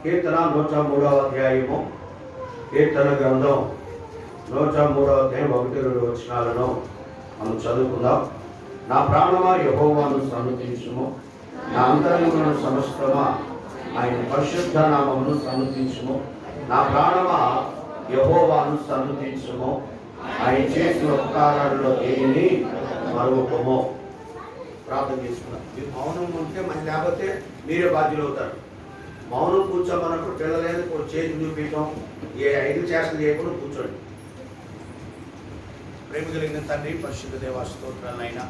కీర్తన 103వ అధ్యాయము, కీర్తన గ్రంథం 103వ అధ్యాయం 1-2 వచనాలను మనం చదువుకుందాం. నా ప్రాణమా యెహోవాను సన్నుతించుము, నా అంతరంగమున సమస్తమా ఆయన పరిశుద్ధ నామమును సన్నుతించుము. నా ప్రాణమా యెహోవాను సన్నుతించుము, ఆయన చేసిన ఉపకారాలలో దేనిని మరువకము. ప్రార్థన చేసుకున్నాం. మీరు మౌనం ఉంటే మరి, లేకపోతే మీరే బాధ్యులు అవుతారు. మౌనం కూర్చోమన్నప్పుడు పిల్లలేదు చేతి చూపించడం, ఏ 5 చేష్టలు చేయకుండా కూర్చోండి. ప్రేమ కలిగిన తండ్రి, పరిశుద్ధ దేవా స్తోత్రాలైనా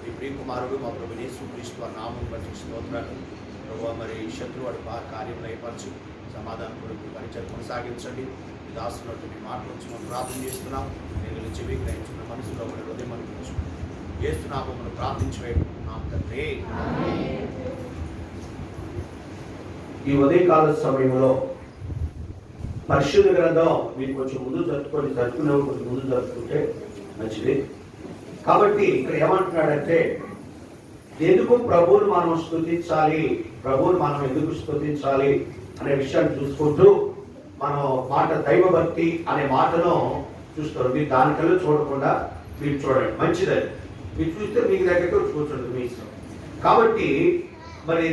ఈ ప్రియకుమారుడు మా ప్రభు యేసుక్రీస్తు వారి నామం బట్టి స్తోత్రాలు. ప్రభు మరి శత్రువాడు కార్యంలో అయిపరచు, సమాధానం కొరకు పరిచయం కొనసాగించండి. ఈ దాస్తున్నట్టు మీ మాటలు వచ్చి మనం ప్రార్థన చేస్తున్నాం. నేను చెవి గ్రహించుకున్న మనసులో కూడా హృదయం అనిపించు చేస్తున్నాము ప్రార్థించి వేడుకుంటున్నాం తండ్రి. ఈ ఉదయకాల సమయంలో పరిశుద్ధ గ్రంథం మీరు కొంచెం ముందు జరుపుకునే కొంచెం ముందు జరుపుకుంటే మంచిది. కాబట్టి ఇక్కడ ఏమంటున్నాడంటే, ఎందుకు ప్రభువును మనం స్తుతించాలి, ప్రభువును మనం ఎందుకు స్తుతించాలి అనే విషయాన్ని చూసుకుంటూ మనం మాట దైవభక్తి అనే మాటను చూస్తారు. మీరు దానికల్లా చూడకుండా మీరు చూడండి, మంచిదని. మీరు చూస్తే మీకు దగ్గరికి వచ్చి కూర్చోండి, మీ ఇష్టం. కాబట్టి మరి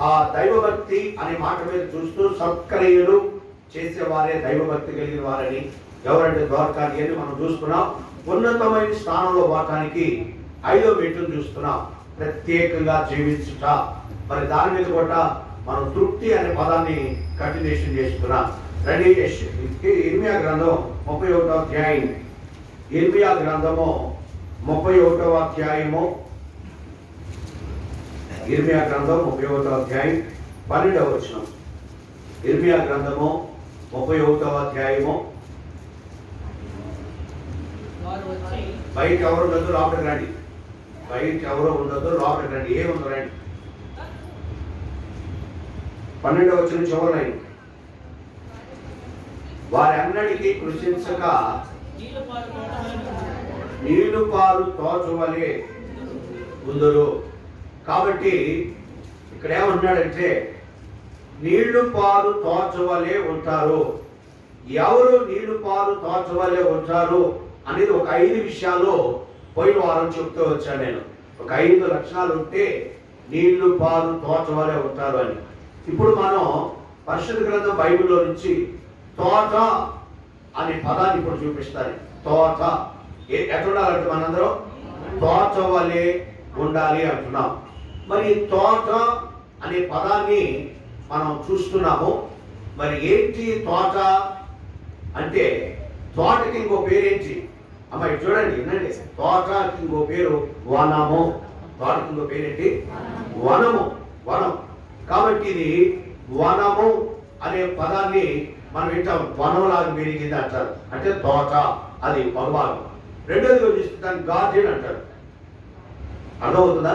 ఆ దైవభక్తి అనే మాట మీద చూస్తూ సత్క్రియలు చేసేవారే దైవభక్తి కలిగిన వారని, ఎవరంటే ద్వారకాని అని మనం చూస్తున్నాం. ఉన్నతమైన స్థానంలో పోవటానికి 5వ మెట్టును చూస్తున్నాం, ప్రత్యేకంగా జీవించుట. మరి దాని మీద కూడా మనం తృప్తి అనే పదాన్ని కంటిన్యూషన్ చేస్తున్నాం. రెడీ ఇర్మియా గ్రంథం 31వ అధ్యాయం, ఇర్మియా గ్రంథము 31వ అధ్యాయము, ఇర్మియా గ్రంథం 31వ అధ్యాయం 12వ వచనం. ఇర్మియా గ్రంథము 31వ అధ్యాయము. బయట ఎవరు ఉండదు, లోపలికి రండి. బయట ఎవరు ఉండదు, లోపలికి రండి. ఏముంది రండి. 12వ వచనం చివరి లైన్. వారి అన్నడికి కృషించక నీళ్లు పాలు తోచవలే ఉందరు. కాబట్టి ఇక్కడ ఏమంటున్నాడంటే, నీళ్లు పాలు తోచవలే ఉంటారు. ఎవరు నీళ్లు పాలు తోచవలే ఉంటారు అనేది ఒక 5 విషయాలు పోయిన వారం చెప్తూ వచ్చాను నేను. ఒక 5 లక్షణాలు ఉంటే నీళ్లు పాలు తోచవలే ఉంటారు అని. ఇప్పుడు మనం పరిశుద్ధ గ్రంథం బైబిల్లో నుంచి తోట అనే పదాన్ని ఇప్పుడు చూపిస్తాను. తోట ఎట్లుండాలంటే మనందరం తోచవలే ఉండాలి అంటున్నాం. మరి తోట అనే పదాన్ని మనం చూస్తున్నాము. మరి ఏంటి తోట అంటే? తోటకి ఇంకో పేరేంటి అమ్మాయి చూడండి, వినండి. తోటకి ఇంకో పేరు వనము. తోటకి ఇంకో పేరేంటి? వనము. వనం. కాబట్టి ఇది వనము అనే పదాన్ని మనం వింటాం. వనంలాగా పెరిగింది అంటారు, అంటే తోట. అది భగవాను. రెండోదిగా చూస్తే గార్డెన్ అంటారు. అర్థమవుతుందా?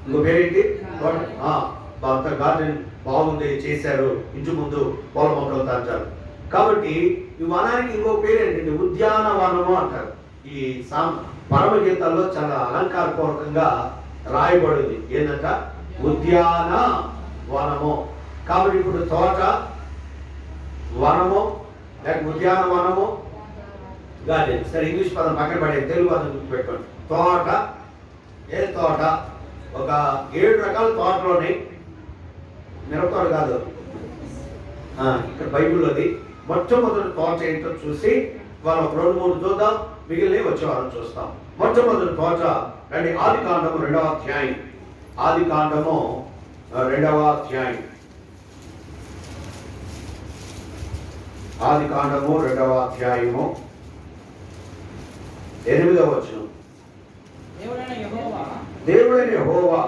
ఇంకో పేరేంటి? తోట. గార్డెన్ బాగుంది, చేశారు, ఇంటి ముందు పూల మొక్కలతో అంటారు. కాబట్టి ఈ వనానికి ఇంకో పేరు ఏంటంటే ఉద్యానవనము అంటారు. ఈ పరమగీతాల్లో చాలా అలంకారపూర్వకంగా రాయబడింది. ఏంటంట? ఉద్యాన వనము. కాబట్టి ఇప్పుడు తోట, వనము, లేక ఉద్యానవనము, గార్డెన్. సరే, ఇంగ్లీష్ పదం పక్కన పడే, తెలుగు పదం గుర్తుపెట్టుకోండి. తోట. ఏ తోట? ఒక 7 రకాల తోటలు ఉన్నాయి. మిరపతోట కాదు, ఇక్కడ బైబిల్లోది. మొట్టమొదటి తోట ఏంటో చూసి మనం 2-3 చూద్దాం, మిగిలినవి వచ్చే వారం చూస్తాం. మొట్టమొదటి తోట రండి. ఆదికాండము 2వ అధ్యాయం. ఆదికాండము 2వ అధ్యాయం. ఆదికాండము 2వ అధ్యాయము 8వ వచనం. దేవుడైన యెహోవా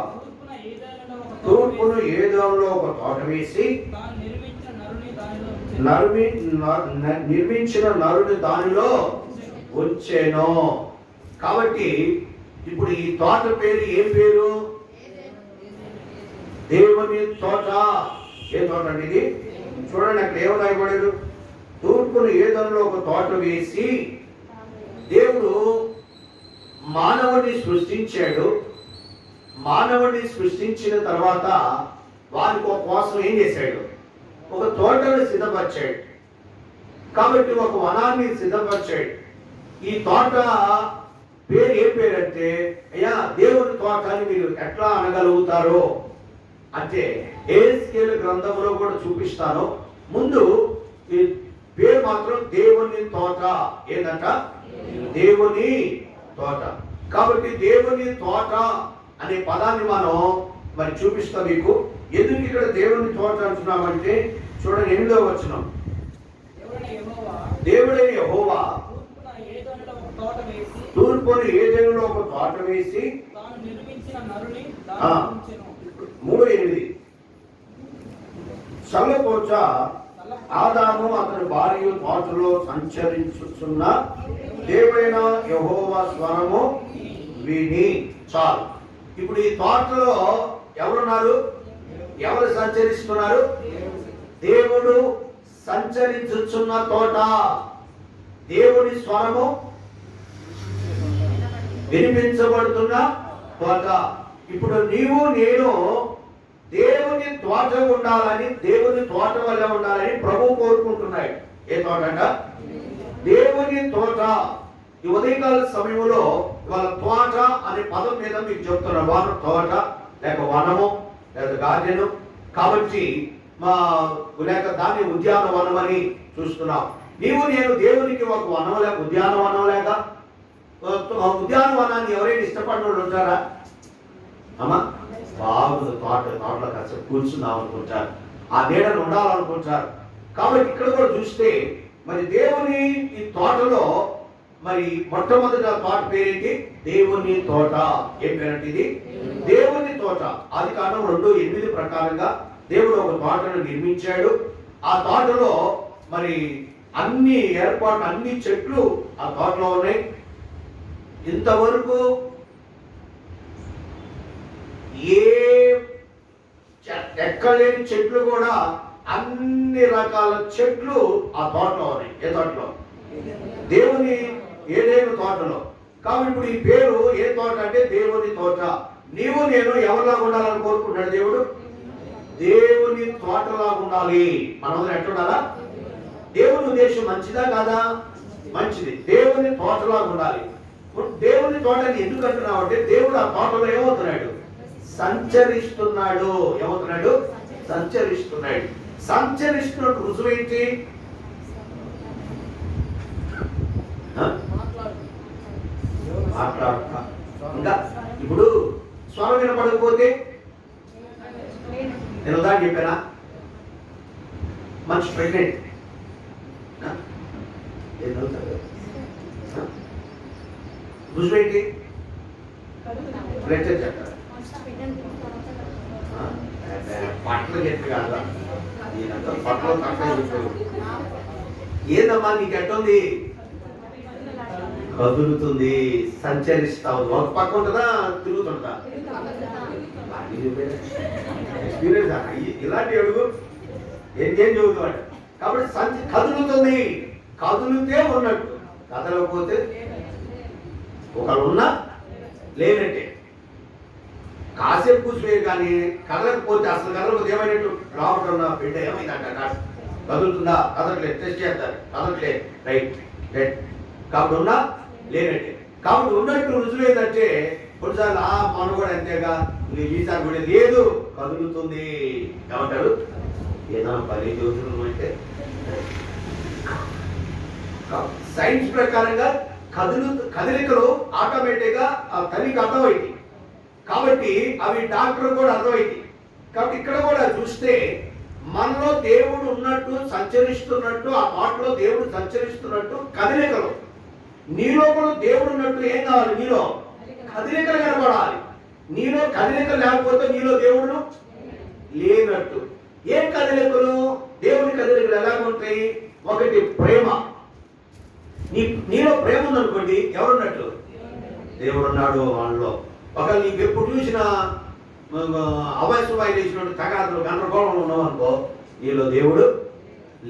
తూర్పును ఏదోములో ఒక తోట వేసి నిర్మించిన నరుని దానిలో ఉంచెను. కాబట్టి ఇప్పుడు ఈ తోట పేరు ఏం పేరు? దేవుని తోట. ఏ తోట అండి ఇది? చూడండి, అక్కడ ఏమో రాయబడారు. తూర్పును ఏదోములో ఒక తోట వేసి. దేవుడు మానవుడిని సృష్టించాడు. మానవుడిని సృష్టించిన తర్వాత వారికి ఒక కోసం ఏం చేశాడు? ఒక తోటను సిద్ధపరిచాడు. కాబట్టి ఒక వనాన్ని సిద్ధపరిచాడు. ఈ తోట పేరు ఏం పేరంటే, అయ్యా దేవుని తోట అని మీరు ఎట్లా అనగలుగుతారో అంటే యెహెజ్కేలు గ్రంథంలో కూడా చూపిస్తాను. ముందు ఈ పేరు మాత్రం దేవుని తోట. ఏంటంట? దేవుని తోట. కాబట్టి దేవుని తోట అనే పదాన్ని మనం మరి చూపిస్తాం మీకు. ఎందుకు ఇక్కడ దేవుని తోట అంటున్నామంటే చూడండి 8వ వచనం. దేవుడైన యెహోవా తూర్పున ఏదెనులో ఒక తోట వేసి 3:8 చల్లపోచ ఆదాము అతని భార్య తోటలో సంచరించుచున్న దేవుడైన యెహోవా స్వరము విని. చాలు. ఇప్పుడు ఈ తోటలో ఎవరున్నారు? ఎవరు సంచరిస్తున్నారు? దేవుడు సంచరించుచున్న తోట, దేవుని స్వరము వినిపించబడుతున్న తోట. ఇప్పుడు నీవు నేను దేవుని తోట ఉండాలని, దేవుని తోట వల్ల ఉండాలని ప్రభు కోరుకుంటున్నాడు. ఏ తోట అంట? దేవుని తోట. ఈ ఉదయకాల సమయంలో వాళ్ళ తోట అనే పదం మీద మీకు చెప్తున్నా. వనం, తోట లేక వనము లేదా గార్డెను. కాబట్టి లేక దాన్ని ఉద్యానవనం అని చూస్తున్నాం. నీవు నేను దేవునికి ఒక వనం లేక ఉద్యానవనం లేక ఉద్యానవనాన్ని ఎవరైనా ఇష్టపడిన వాళ్ళు ఉంటారా? అమ్మా బాగుంది తోటలో కాసేపు కూర్చుందాం అనుకుంటారు, ఆ నీడను ఉండాలనుకుంటారు. కాబట్టి ఇక్కడ కూడా చూస్తే మరి దేవుని ఈ తోటలో మరి మొట్టమొదటి తోట పేరేంటి? దేవుని తోట. ఏం పేరంటే ఇది? దేవుని తోట. ఆదికాండం 2:8 ప్రకారంగా దేవుడు ఒక తోటను నిర్మించాడు. ఆ తోటలో మరి అన్ని ఏర్పాట్లు, అన్ని చెట్లు ఆ తోటలో ఉన్నాయి. ఇంతవరకు ఎక్కలేని చెట్లు కూడా అన్ని రకాల చెట్లు ఆ తోటలో ఉన్నాయి. ఏ తోటలో? దేవుని ఏదైనా తోటలో. కాబట్టి ఇప్పుడు ఈ పేరు ఏ తోట అంటే దేవుని తోట. నీవు నేను ఎవరిలా ఉండాలని కోరుకుంటాడు దేవుడు? దేవుని తోటలా ఉండాలి. మనం ఎట్లా ఉండాలా? దేవుని ఉద్దేశం మంచిదా కాదా? మంచిది. దేవుని తోటలా ఉండాలి. దేవుని తోటని ఎందుకు అంటున్నావు అంటే దేవుడు ఆ తోటలో ఏమవుతున్నాడు? సంచరిస్తున్నాడు. ఏమవుతున్నాడు? సంచరిస్తున్నాడు. సంచరిస్తున్నట్టు రుజువు ఏంటి? మాట్లాడుతా. ఇంకా ఇప్పుడు స్వరం వినపడకపోతే నేను ఉదాహరణ చెప్పానా? మంచి ప్రెగ్నెంట్ రుజువు ఏంటి? ప్రెగ్నెంట్ చెప్పారు. పట్టలు చెప్పి కాదా? నేనంతా పట్టలో తక్కువ చెప్పాను. ఏందమ్మా నీకు ఎట్టుంది? కదులుతుంది, సంచరిస్తా ఉంది. ఒక పక్క ఉంటుందా, తిరుగుతుంటుందా? ఎక్స్పీరియన్స్ ఇలాంటి అడుగు ఏం చదువుతాడు. కాబట్టి కదులుతుంది. కదులుతే ఉన్నట్టు, కదలకపోతే ఒకరు ఉన్నా లేనట్టే. కాసేపు కూర్చోలేదు కానీ కదలకపోతే, అసలు కదలకపోతే ఏమైనట్టు? లోపల ఉన్న బిడ్డ ఏమైందంట? కదులుతుందా? కదలట్లేదు. టెస్ట్ చేస్తారు. కదలట్లేదు. Right right. కాబట్టి ఉన్నా లేనట్టే. కాబట్టి ఉన్నట్టు రుజువు ఏంటంటే కొన్నిసార్లు మనం కూడా అంతేగా, ఈసారి కూడా లేదు, కదులుతుంది. ఏమంటారు? ఏదైనా పని చదువుతున్నాం అంటే సైన్స్ ప్రకారంగా కదలికలు ఆటోమేటిక్గా ఆ తల్లికి అర్థమైంది. కాబట్టి అవి డాక్టర్ కూడా అర్థమైంది. కాబట్టి ఇక్కడ కూడా చూస్తే మనలో దేవుడు ఉన్నట్టు, సంచరిస్తున్నట్టు, ఆ తోటలో దేవుడు సంచరిస్తున్నట్టు కదలికలు. నీలో కూడా దేవుడు ఉన్నట్టు ఏం కావాలి? నీలో కదలికలు కనబడాలి. నీలో కదలికలు లేకపోతే నీలో దేవుడు లేనట్టు. ఏం కదలికలు? దేవుని కదలికలు ఎలా ఉంటాయి? ఒకటి ప్రేమ. నీలో ప్రేమ ఉందనుకోండి, ఎవరున్నట్టు? దేవుడు ఉన్నాడు వాళ్ళలో. ఒకవేళ నీకు ఎప్పుడు చూసినా అవయస్వాయి లేచినట్టు తగాదులు గందరగోళం ఉన్నావు అనుకో, నీలో దేవుడు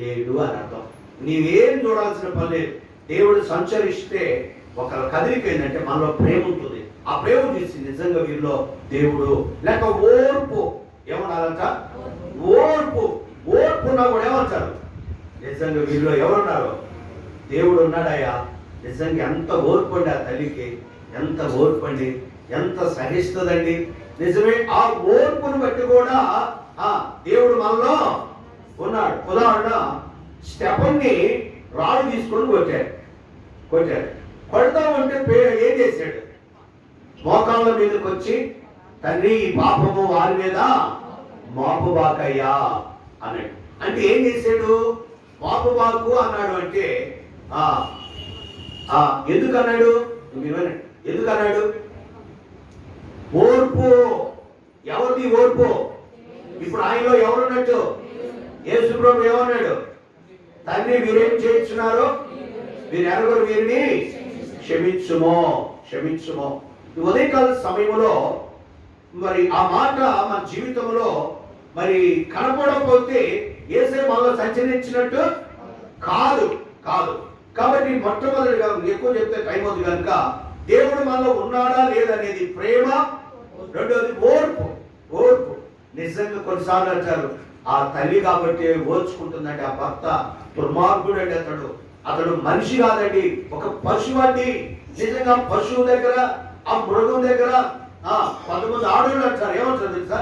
లేడు అని అర్థం. నీవేం చూడాల్సిన పని లేదు. దేవుడు సంచరిస్తే ఒక కదలిక ఏంటంటే మనలో ప్రేమ ఉంటుంది. ఆ ప్రేమ చూసి నిజంగా వీరిలో దేవుడు లేక ఓర్పు. ఏమన్నారంట? ఓర్పు. ఓర్పు ఉన్నా కూడా ఏమంటారు? నిజంగా వీళ్ళు ఎవరున్నారు? దేవుడు ఉన్నాడయ్యా. నిజంగా ఎంత ఓర్పు అండి ఆ తల్లికి, ఎంత ఓర్పు అండి, ఎంత సహిస్తుందండి. నిజమే, ఆ ఓర్పును బట్టి కూడా దేవుడు మనలో ఉన్నాడు. ఉదాహరణ, స్టెఫన్ని రాళ్ళు తీసుకొని కొట్టాడు. కొడతామంటే ఏం చేశాడు? మోకాళ్ళ మీదకి వచ్చి, తండ్రి ఈ పాపము వారి మీద మోపబాకయ్యా అన్నాడు. అంటే ఏం చేశాడు? మోపబాకు అన్నాడు. అంటే ఎందుకన్నాడు? ఎందుకన్నాడు? ఓర్పు. ఎవరిది ఓర్పు? ఇప్పుడు ఆయనలో ఎవరున్నట్టు? యేసు ప్రభు ఏమన్నాడు? తండ్రి వీరేం చేయించున్నారో వీరు ఎరగరు, వీరిని క్షమించుమో. ఉదయకాల సమయంలో మరి ఆ మాట మన జీవితంలో మరి కనపడకపోతే యేసే మనలో సంచరించినట్టు కాదు. కాబట్టి మొట్టమొదటిగా ఎక్కువ చెప్తే టైం అవుతుంది కనుక, దేవుడు మనలో ఉన్నాడా లేదనేది ప్రేమ. రెండోది ఓర్పు. నిజంగా కొన్నిసార్లు అంటారు, ఆ తల్లి కాబట్టి ఓర్చుకుంటుందంటే ఆ భర్త దుర్మార్గుడు అండి. అతడు మనిషి కాదండి, ఒక పశువు అండి. నిజంగా పశువు దగ్గర, ఆ మృగం దగ్గర 11 ఆడవాళ్ళు అంటారు. ఏమంటారు తెలుసా?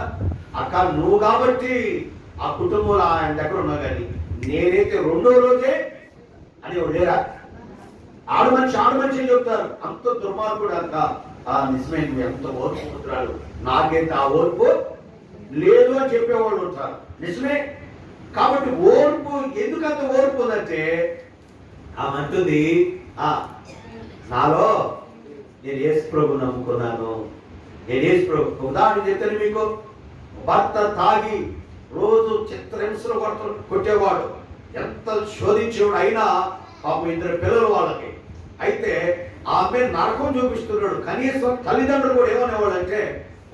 అక్క నువ్వు కాబట్టి ఆ కుటుంబంలో ఆయన దగ్గర ఉన్నా, కానీ నేనైతే రెండో రోజే అని లేరా? ఆడు మనిషి చెప్తారు. అంత దుర్మార్గుడు అంత. నిజమే, నువ్వు ఎంత ఓర్పు పుత్రాలు, నాకైతే ఆ ఓర్పు లేదు అని చెప్పేవాళ్ళు ఉంటారు. నిజమే. కాబట్టి ఓర్పు, ఎందుకంత ఓర్పు ఉందంటే అంటుంది, నాలో నేను యేసు ప్రభు నమ్ముకున్నాను. నేను యేసు ప్రభు ఉదాహరణ చెప్తాను మీకు. భర్త తాగి రోజు చిత్రహింసలు కొట్టేవాడు, ఎంత శోధించేవాడు. అయినా పాపం 2 పిల్లలు వాళ్ళకి. అయితే ఆమె నరకం చూపిస్తున్నాడు. కనీసం తల్లిదండ్రులు కూడా ఏమనేవాడు అంటే,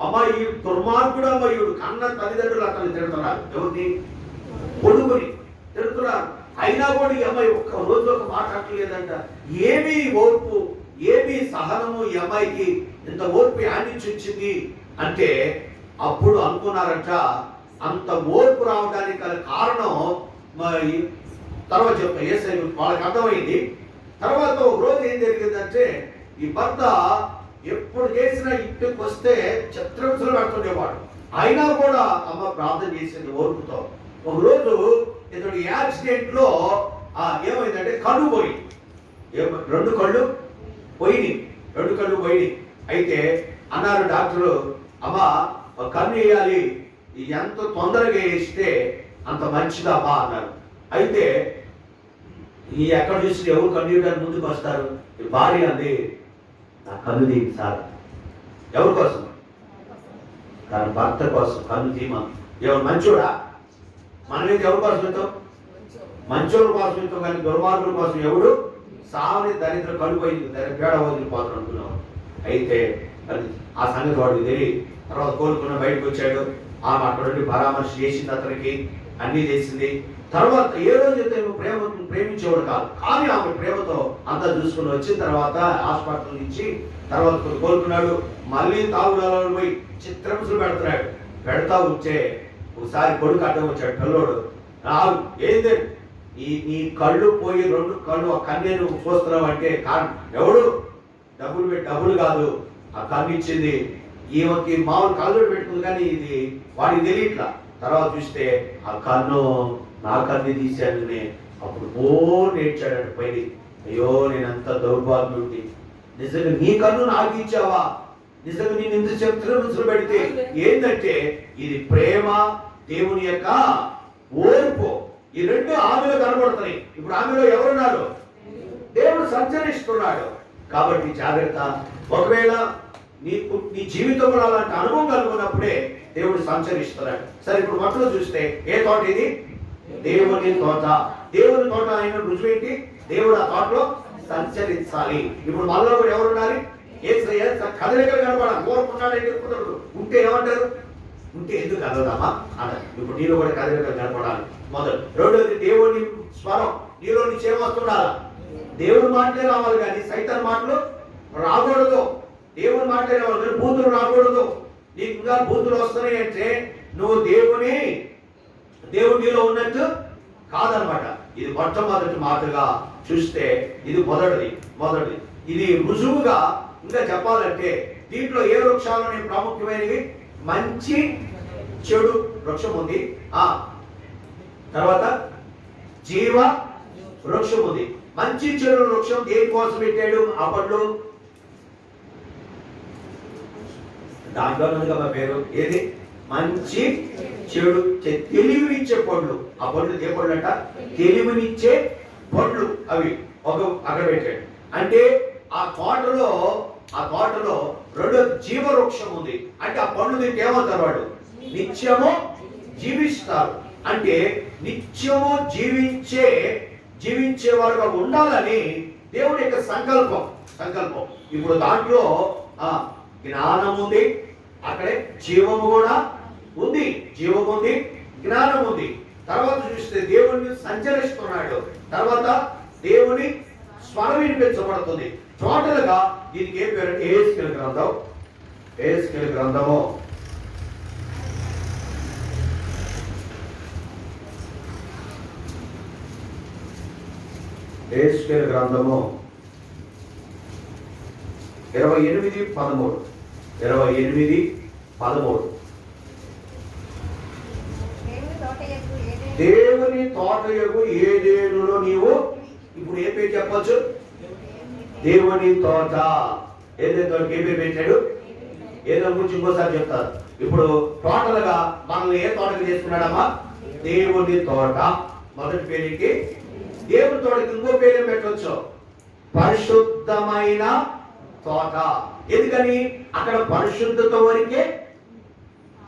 అమ్మ ఈ దుర్మార్గుడు, అమ్మ ఈడు కన్న తల్లిదండ్రులు అతన్ని తిడుతున్నారు. ఎవరిని? కొడుకుని తిడుతున్నారు. అయినా కూడా ఈ అమ్మాయి ఒక్క రోజు ఒక మాట అంటలేదంట. ఏమీ ఓర్పు, ఏమీ సహనము ఈ అమ్మాయికి ఇంత ఓర్పు ఆడించి వచ్చింది అంటే అప్పుడు అనుకున్నారంట, అంత ఓర్పు రావడానికి గల కారణం మరి తర్వాత చెప్తా. యేసయ్య వాళ్ళకి అర్థమైంది. తర్వాత ఒక రోజు ఏం జరిగిందంటే, ఈ భర్త ఎప్పుడు చేసినా ఇంటికి వస్తే చిత్రహింసలు పెడుతుండేవాడు. అయినా కూడా అమ్మ ప్రార్థన చేసింది ఓర్పుతో. ఒక రోజు ఇతడు యాక్సిడెంట్ లో ఏమైందంటే కళ్ళు పోయి, 2 కళ్ళు పోయినాయి. అయితే అన్నారు డాక్టరు, అమ్మ కన్ను వేయాలి, ఎంత తొందరగా వేస్తే అంత మంచిదమ్మా అన్నారు. అయితే ఈ ఎక్కడ చూసి ఎవరు కన్ను వేయడానికి ముందుకు వస్తారు? భార్య అంది, నా కన్ను తీయండి సార్. ఎవరి కోసం? తన భర్త కోసం కన్ను తీయమా. ఎవరు మంచోడా? మనమైతే ఎవరి కోసం వెళ్తాం? మంచోళ్ళ కోసం వెళ్తాం, కానీ దుర్మార్గుల కోసం ఎవడు? సావని దరిద్ర కనుపోయింది, పేడ వదిలిపోతాడు అనుకున్నాం. అయితే అది ఆ సంగతి వాడికి తెలియ. తర్వాత కోలుకున్న బయటకు వచ్చాడు. ఆమె అక్కడ నుండి పరామర్శ చేసింది, అతనికి అన్నీ చేసింది. తర్వాత ఏ రోజు అయితే ప్రేమించేవాడు కాదు, కానీ ఆమె ప్రేమతో అంతా చూసుకుని వచ్చిన తర్వాత హాస్పిటల్ నుంచి తర్వాత కోలుకున్నాడు. మళ్ళీ తాగుడాలను పోయి చిత్రహింసలు పెడతా ఉంటే ఒకసారి కొడుకు అడ్డం వచ్చాడు. పిల్లోడు రాదు, ఏంది నీ కళ్ళు పోయి 2 కళ్ళు, ఆ కన్నే నువ్వు చూస్తున్నావు అంటే కారణం ఎవడు? డబ్బులు కాదు, ఆ కన్ను ఇచ్చింది ఈమెకి మామూలు కళ్ళు పెట్టుకుంది, కానీ ఇది వాడికి తెలియట్లా. తర్వాత చూస్తే ఆ కన్ను నా కన్ను తీశాను. అప్పుడు నేర్చాడు పైన, అయ్యో నేనంత దౌర్భాగ్యుడి, నిజంగా నీ కన్ను నాకు ఇచ్చావా? నిజంగా నేను ఇంత చిత్రహింసలు పెడితే ఏంటంటే ఇది ప్రేమ, దేవుని యొక్క ఓర్పు. ఈ 2 ఆమెలో కనబడుతున్నాయి. ఇప్పుడు ఆమెలో ఎవరున్నారు? దేవుడు సంచరిస్తున్నాడు. కాబట్టి జాగ్రత్త. ఒకవేళ నీ జీవితంలో అలాంటి అనుభవం కలుగున్నప్పుడే దేవుడు సంచరిస్తున్నాడు. సరే, ఇప్పుడు మొట్టలో చూస్తే ఏ తోట ఇది? దేవుని తోట. దేవుని తోట అయిన రుజువేంటి? దేవుడు ఆ తోటలో సంచరించాలి. ఇప్పుడు మనలో కూడా ఎవరు ఉండాలి? కదలికలు కనపడాలి. కోరుకున్నాడు అంటే కుదరదు. ఉంటే ఏమంటారు? ఉంటే ఎందుకు కదలదమ్మా అన్నారు. ఇప్పుడు నీలో కూడా కదలికలు కనపడాలి మొదలు. రెండోది దేవుని స్వరం నీలో నుంచి ఏమొస్తుండాలి? దేవుని మాటలే రావాలి, కానీ సైతాన్ మాటలు రాకూడదు. దేవుని మాటలే రావాలి, కానీ బూతులు రాకూడదు. నీకు ఇంకా బూతులు వస్తున్నాయి అంటే నువ్వు దేవుడిలో ఉన్నట్టు కాదనమాట. ఇది మొట్టమొదటి మాటగా చూస్తే ఇది మొదటిది. ఇది రుజువుగా ఇంకా చెప్పాలంటే దీంట్లో ఏ వృక్షాలు ప్రాముఖ్యమైనవి? మంచి చెడు వృక్షం ఉంది, తర్వాత జీవ వృక్షం ఉంది. మంచి చెడు వృక్షం దేనికోసం పెట్టాడు? ఆ పండ్లు దాంట్లో మా పేరు ఏది? మంచి చెడు తెలివినిచ్చే పండ్లు. ఆ పండ్లు ఏ పండ్లు అంట? తెలివినిచ్చే పండ్లు. అవి అక్కడ పెట్టాడు. అంటే ఆ తోటలో రెండో జీవ వృక్షం ఉంది. అంటే ఆ పండ్లు తింటే ఏమవుతారు? వాడు నిత్యము జీవిస్తారు. అంటే నిత్యము జీవించే వారుగా ఉండాలని దేవుడి యొక్క సంకల్పం. ఇప్పుడు దాంట్లో జ్ఞానం ఉంది, అక్కడే జీవము కూడా ఉంది. జీవం ఉంది, జ్ఞానం ఉంది. తర్వాత చూస్తే దేవుణ్ణి సంచరిస్తున్నాడు. తర్వాత దేవుని స్వరం వినిపించబడుతుంది. టోటల్ గా దీనికి ఏ పేరు? యెహెజ్కేలు గ్రంథము యెహెజ్కేలు గ్రంథము 28:13. దేవుని తోటయగు ఏదెనులో నీవు. ఇప్పుడు ఏ పేరు చెప్పొచ్చు? దేవుని తోట. ఏదైతే తోటకి ఏ పేరు పెట్టాడు? ఏదో గురించి ఇంకోసారి చెప్తారు. ఇప్పుడు టోటల్ గా మనల్ని ఏ తోటకి చేసుకున్నాడమ్మా? దేవుని తోట. మొదటి పేరుకి దేవుని తోటకి ఇంకో పేరు పెట్టవచ్చు, పరిశుద్ధమైన తోట. ఎందుకని? అక్కడ పరిశుద్ధత వరకే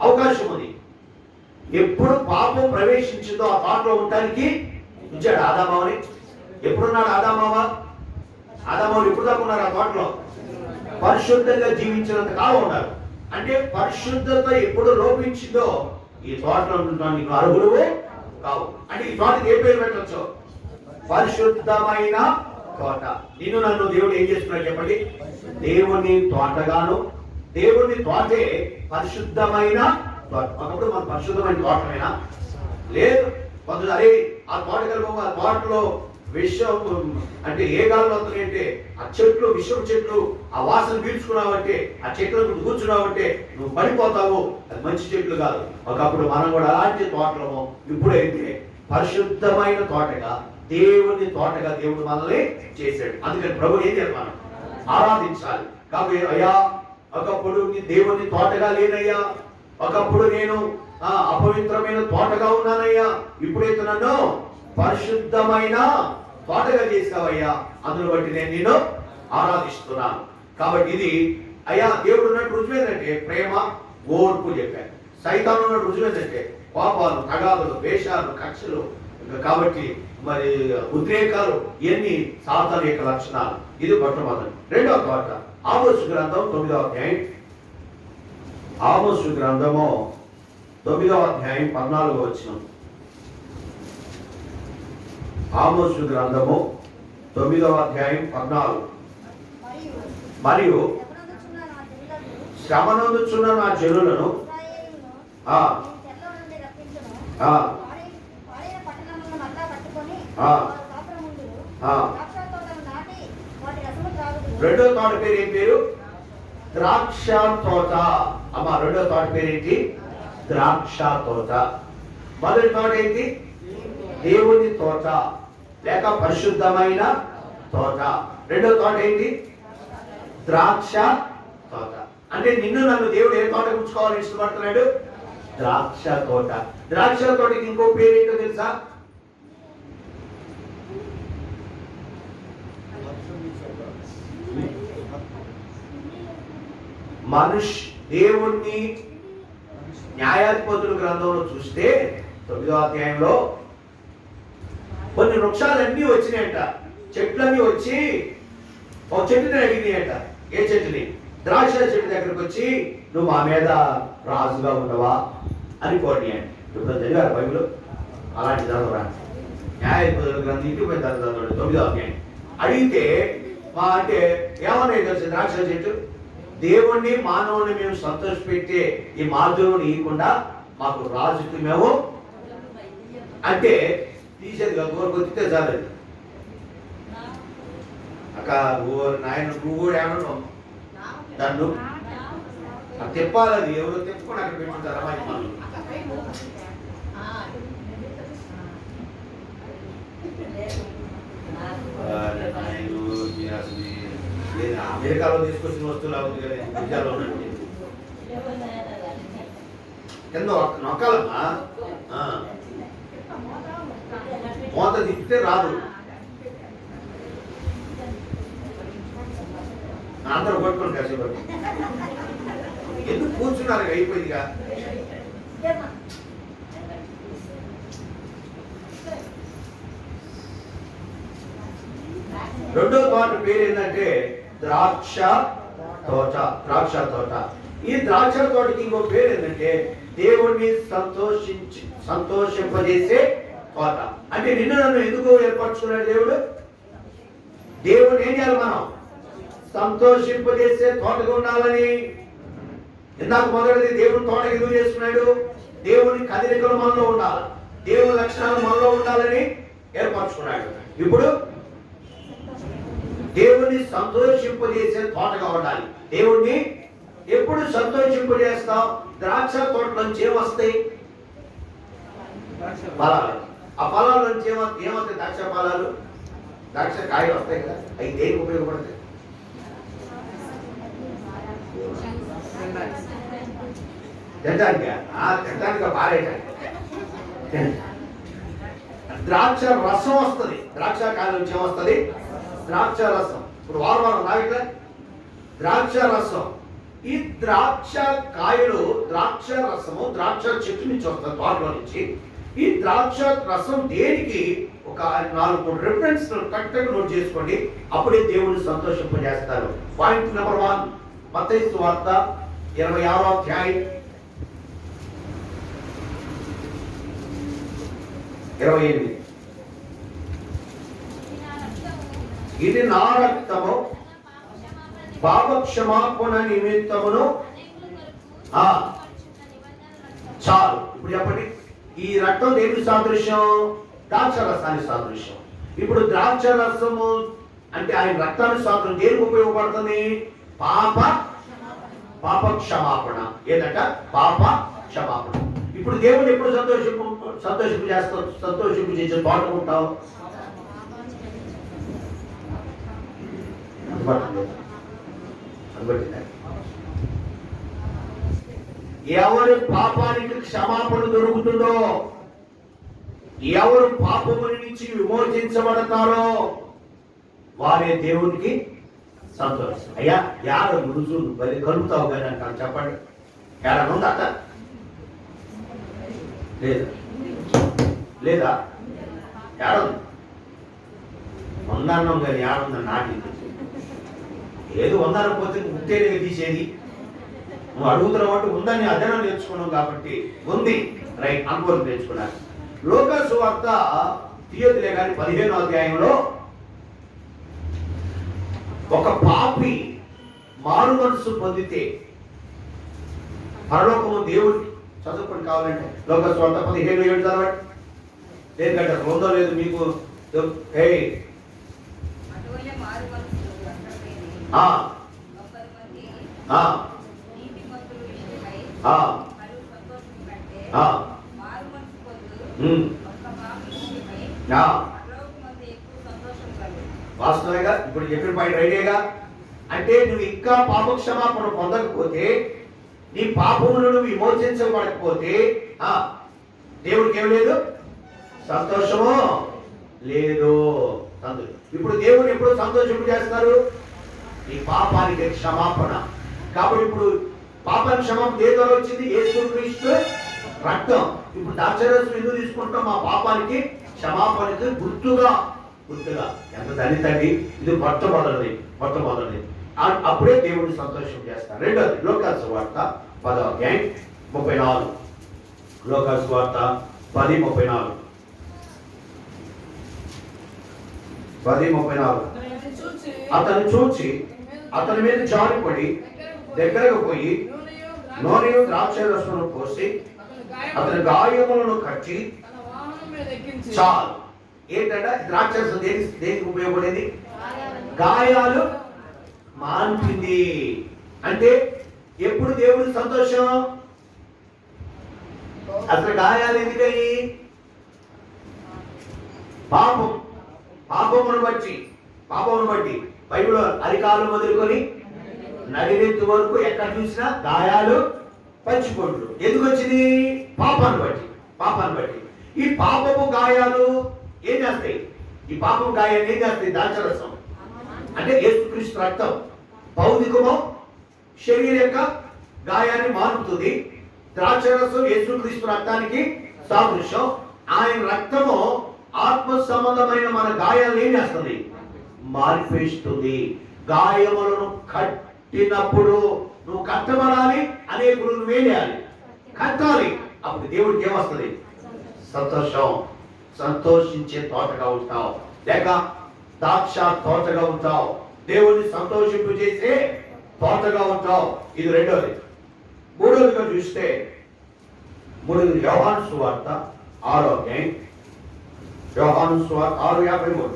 అవకాశం ఉంది. ఎప్పుడు పాపం ప్రవేశించిందో ఆ తోటలో ఉండటానికి ఉంచాడు ఆదామావని. ఎప్పుడున్నాడు ఆదామావులు ఎప్పుడు దాకా ఉన్నారు ఆ తోటలో? పరిశుద్ధంగా జీవించినంత కాలం ఉన్నారు. అంటే పరిశుద్ధత ఎప్పుడు లోపించిందో ఈ తోటలో ఉండడానికి అర్హులు కావు. అంటే ఈ తోటకి ఏ పేరు పెట్టవచ్చు? పరిశుద్ధమైన తోట. నిన్ను నన్ను దేవుడు ఏం చేస్తున్నాడు చెప్పండి? దేవుని తోటగాను. దేవుని తోటే పరిశుద్ధమైన తోట. ఒకప్పుడు మన పరిశుద్ధమైన తోటమేనా? లేదు. కొంత అరే ఆ తోట కలిపి ఆ తోటలో విషం అంటే ఏ గాల్లో వస్తున్నాయంటే ఆ చెట్లు, విషం చెట్లు, ఆ వాసన పీల్చుకున్నావంటే, ఆ చెట్ల కూర్చున్నావంటే నువ్వు పడిపోతావు. అది మంచి చెట్లు కాదు. ఒకప్పుడు మనం కూడా అలాంటి తోటలము. ఇప్పుడైతే పరిశుద్ధమైన తోటగా, దేవుని తోటగా దేవుడు మనల్ని చేశాడు. అందుకని ప్రభు ఏం చేయాలి? మనం ఆరాధించాలి. కాబట్టి అయ్యా ఒకప్పుడు దేవుని తోటగా లేనయ్యా, ఒకప్పుడు నేను అపవిత్రమైన తోటగా ఉన్నానయ్యా, ఇప్పుడైతే నన్ను పరిశుద్ధమైన తోటగా చేసావయ్యా, అందులో బట్టి నేను నిన్ను ఆరాధిస్తున్నాను. కాబట్టి ఇది అయ్యా దేవుడు ఉన్నట్టు రుజువు ఏంటంటే ప్రేమ, ఓర్పు చెప్పాను. సైతాను ఉన్నట్టు రుజువు ఏంటంటే కోపాలు, తగాదులు, ద్వేషాలు, కక్షలు. కాబట్టి మరి ఉద్రేకాలు ఇవన్నీ సాతాను యొక్క లక్షణాలు. ఇది మొట్టమొదటి. రెండవ తోట ఆమోసు గ్రంథం 9వ అధ్యాయం. ఆమోసు గ్రంథము 9వ అధ్యాయం 14వ వచనం. ఆమోసు గ్రంథము 9వ అధ్యాయం 14. మరియు శ్రమనందుచున్న నా జనులను రెండో తోట పేరు ఏం పేరు? ద్రాక్ష తోట. అమ్మా రెండో తోట పేరు ఏంటి? ద్రాక్ష తోట. మొదటి తోట ఏంటి? దేవుని తోట లేక పరిశుద్ధమైన తోట. రెండో తోట ఏంటి? ద్రాక్ష తోట. అంటే నిన్ను నన్ను దేవుడు ఏ తోట ఉంచుకోవాలని ఇష్టపడుతున్నాడు? ద్రాక్ష తోట. ద్రాక్ష తోటకి ఇంకో పేరు ఏంటో తెలుసా? దేవుణ్ణి న్యాయాధిపతుల గ్రంథంలో చూస్తే 9వ అధ్యాయంలో కొన్ని వృక్షాలన్నీ వచ్చినాయంట. చెట్లన్నీ వచ్చి ఒక చెట్టుని అడిగినాయంట. ఏ చెట్టుని? ద్రాక్ష చెట్టు దగ్గరకు వచ్చి నువ్వు మా మీద రాజుగా ఉండవా అని కోరినాయంట. ఇప్పుడు చదివారు బైబిల్? అలాంటి చదవరా? న్యాయాధిపతుల గ్రంథం ఇంటికి పోయి చదవండి 9వ అధ్యాయం. అడిగితే అంటే ఏమన్నా తెలుసు? ద్రాక్ష చెట్టు దేవుణ్ణి మానవుని మేము సంతోషపెట్టే ఈ మార్గం ఇవ్వకుండా మాకు రాజుకి మేము అంటే తీసేది కాదు, ఊరికి వచ్చితే చాలు. అక్క నాయన నువ్వు కూడా ఏమన్నావు దాన్ని తిప్పాలి, అది ఎవరో తిప్పుకొని అక్కడ పెట్టుకుంటారు అమ్మాయి. అమెరికాలో తీసుకొచ్చిన వస్తువులు అవుతుంది కదా, విజయాలో ఉన్నట్టు కింద నొక్కాలమ్మా, మూత తిప్పితే రాదు. అందరూ పట్టుకోండి కాసేపు, ఎందుకు కూర్చున్నారు అయిపోయిందిగా. రెండో తోట పేరు ఏంటంటే ద్రాక్ష తోట. ద్రాక్ష తోట. ఈ ద్రాక్ష తోటకి ఇంకో పేరు ఏంటంటే దేవుణ్ణి సంతోషింపజేసే తోట. అంటే నిన్ను నన్ను ఎందుకు ఏర్పరచుకున్నాడు దేవుడు? దేవుడు ఏం చేయాలి? మనం సంతోషింపజేసే తోటగా ఉండాలని. ఇందాక మొదటిది దేవుడు తోట ఎందుకు చేసుకున్నాడు? దేవుని కదలికలు మనలో ఉండాలి, దేవుని లక్షణాలు మనలో ఉండాలని ఏర్పరచుకున్నాడు. ఇప్పుడు దేవుణ్ణి సంతోషింపజేసే తోటగా ఉండాలి. దేవుణ్ణి ఎప్పుడు సంతోషింపజేస్తాం? ద్రాక్ష తోట నుంచి ఏమొస్తాయి? ఫలాలు. ఆ ఫలాల నుంచి ఏమవుతాయి? ద్రాక్ష ఫలాలు, ద్రాక్ష కాయలు వస్తాయి కదా. అవి దేనికి ఉపయోగపడతాయి? తినడానికి, తినడానికి పారేయడానికి. ద్రాక్ష రసం వస్తుంది. ద్రాక్ష కాయల నుంచి ఏమొస్తుంది? ద్రాక్ష రసం. ఇప్పుడు వారం నావిట్లా ద్రాక్ష రసం. ఈ ద్రాక్ష కాయలు, ద్రాక్ష రసము ద్రాక్ష చెట్టు నుంచి వస్తుంది, తోటలో నుంచి. ఈ ద్రాక్ష రసం దేనికి? ఒక 4 రిఫరెన్స్ కరెక్ట్గా నోట్ చేసుకోండి, అప్పుడే దేవుని సంతోషింపజేస్తారు. పాయింట్ నెంబర్ 1, మత్తయి సువార్త 26వ అధ్యాయం 28. ఇది నా రక్తము, పాప క్షమాపణ నిమిత్తమును. చాలు. ఇప్పుడు చెప్పండి, ఈ రక్తం దేనికి సాదృశ్యం? ద్రాక్ష రసానికి సాదృశ్యం. ఇప్పుడు ద్రాక్ష రసము అంటే ఆయన రక్తానికి సాదృశ్యం. దేనికి ఉపయోగపడుతుంది? పాప క్షమాపణ. ఏదంట? పాప క్షమాపణ. ఇప్పుడు దేవుడు ఎప్పుడు సంతోషింపు చేస్తావు? సంతోషింపు చేసే తోట ఉంటావు. ఎవరి పాపానికి క్షమాపణ దొరుకుతుందో, ఎవరు పాపముల నుంచి విమోచించబడతారో వారే దేవునికి సంతోషం. అయ్యా యాడ రుజువులు బలి కలుపుతావు కానీ అంటాను, చెప్పండి. ఏడన్నా ఉందా? లేదా? ఏడుంది? ఉందన్నాం కానీ ఏడుందా? నాటి ఏదో ఉందనకపోతే ముట్టేనిగా తీసేది. నువ్వు అడుగుతున్నావు అంటే ఉందని అదనం నేర్చుకున్నావు కాబట్టి ఉంది, రైట్ అనుకోని నేర్చుకున్నాను. లోకా సువార్త తీయదులే కానీ 15వ అధ్యాయంలో ఒక పాపి మారు మనసు పొందితే పరలోకము దేవుడికి చదువుకొని కావాలంటే లోకా సువార్త 15:7 చదవండి. లేదంటే ఉందో లేదు మీకు. వాస్తవంగా ఇప్పుడు చెప్పిన పాయింట్ రైటేగా. అంటే నువ్వు ఇంకా పాప క్షమాపణ పొందకపోతే, నీ పాపములను విమోచించబడకపోతే దేవుడికి ఏం లేదు? సంతోషము లేదు. ఇప్పుడు దేవుడు ఎప్పుడు సంతోషం చేస్తారు? నీ పాపానికి క్షమాపణ. కాబట్టి ఇప్పుడు పాపానికి క్షమాపణ ఏ ద్వారా వచ్చింది? యేసుక్రీస్తు రక్తం. ఇప్పుడు ద్రాక్షరసం ఎందుకు తీసుకుంటాం? మా పాపానికి క్షమాపణకి గుర్తుగా. ఎంత దళితండి ఇది మొట్టమొదటిది. అప్పుడే దేవుడిని సంతోషం చేస్తారు. రెండోది లోకా సువార్త 10వ అధ్యాయం 34. లోకా సువార్త 10:34. 10:34. అతను చూచి అతని మీద జారిపడి దగ్గరకు పోయి నూనెయు ద్రాక్ష రసమును పోసి అతని గాయములను కట్టి చాలు. ఏంటంటే ద్రాక్షరసం దేనికి ఉపయోగపడేది? గాయాలు మాన్పింది. అంటే ఎప్పుడు దేవుడి సంతోషం? అసలు గాయాలు ఎందుకని? పాపమును బట్టి బైబిల్ అరికాలు మొదలుకొని నడినెత్తు వరకు ఎక్కడ చూసినా గాయాలు పంచిపోట్లు. ఎందుకు వచ్చింది? పాపాన్ని బట్టి. ఈ పాపపు గాయాలు ఏం చేస్తాయి? ఈ పాపపు గాయాలు ఏం చేస్తాయి? ద్రాక్షరసం అంటే యేసుక్రీస్తు రక్తం భౌతికము శరీరం యొక్క గాయాన్ని మారుతుంది. ద్రాక్షరసం యేసుక్రీస్తు రక్తానికి సాదృశ్యం. ఆయన రక్తము ఆత్మ సంబంధమైన మన గాయాలను ఏం చేస్తుంది? మార్పేస్తుంది. గాయములను కట్టినప్పుడు నువ్వు కట్టబడాలి, అనేకులు నువ్వేం చేయాలి? కట్టాలి. అప్పుడు దేవుడికి ఏమొస్తుంది? సంతోషం. సంతోషించే తోటగా ఉంటావు, లేక ద్రాక్ష తోటగా ఉంటావు, దేవుడిని సంతోషింపు చేసే తోటగా ఉంటావు. ఇది రెండోది. మూడోదిగా చూస్తే యోహాను సువార్త 6వ అధ్యాయం, యోహాను సువార్త 6:53.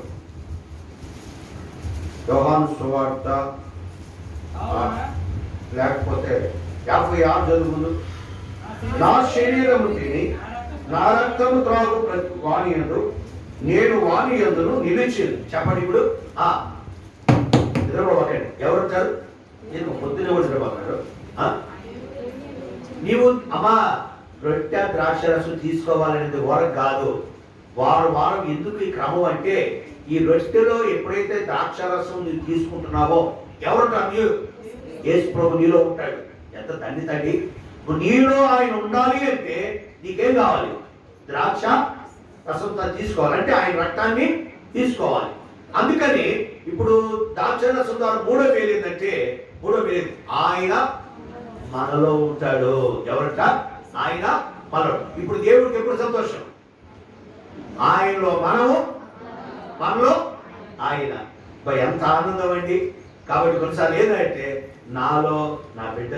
యోహాను సువార్త లేకపోతే 56 చదువు ముందు. నా శరీరము తిని నా రక్తము త్రాగు ప్రతి వాని యందు నేను వాని యందును నిలిచింది. చెప్పండి ఇప్పుడు. నిద్రపోకండి. ఎవరు వచ్చారు? నేను పొద్దున కూడా నిద్రపోతాడు. నీవు అమ్మా రొట్టె ద్రాక్షరసం తీసుకోవాలనేది వరకు కాదు. వారం ఎందుకు ఈ క్రమం అంటే, ఈ రొట్టెలో ఎప్పుడైతే ద్రాక్షరసం నువ్వు తీసుకుంటున్నావో ఎవరుంటారు? యేసు ప్రభు నీలో ఉంటాడు. ఎంత తండ్రి నీలో ఆయన ఉండాలి అంటే నీకేం కావాలి? ద్రాక్ష రసం తీసుకోవాలంటే ఆయన రక్తాన్ని తీసుకోవాలి. అందుకని ఇప్పుడు ద్రాక్షరసం ద్వారా మూడో పేరు ఆయన మనలో ఉంటాడు. ఎవరంట? ఆయన మనలో. ఇప్పుడు దేవుడికి ఎప్పుడు సంతోషం? ఆయనలో మనలో ఆయన. ఎంత ఆనందం అండి. కాబట్టి కొన్నిసార్లు ఏంటంటే నాలో నా బిడ్డ,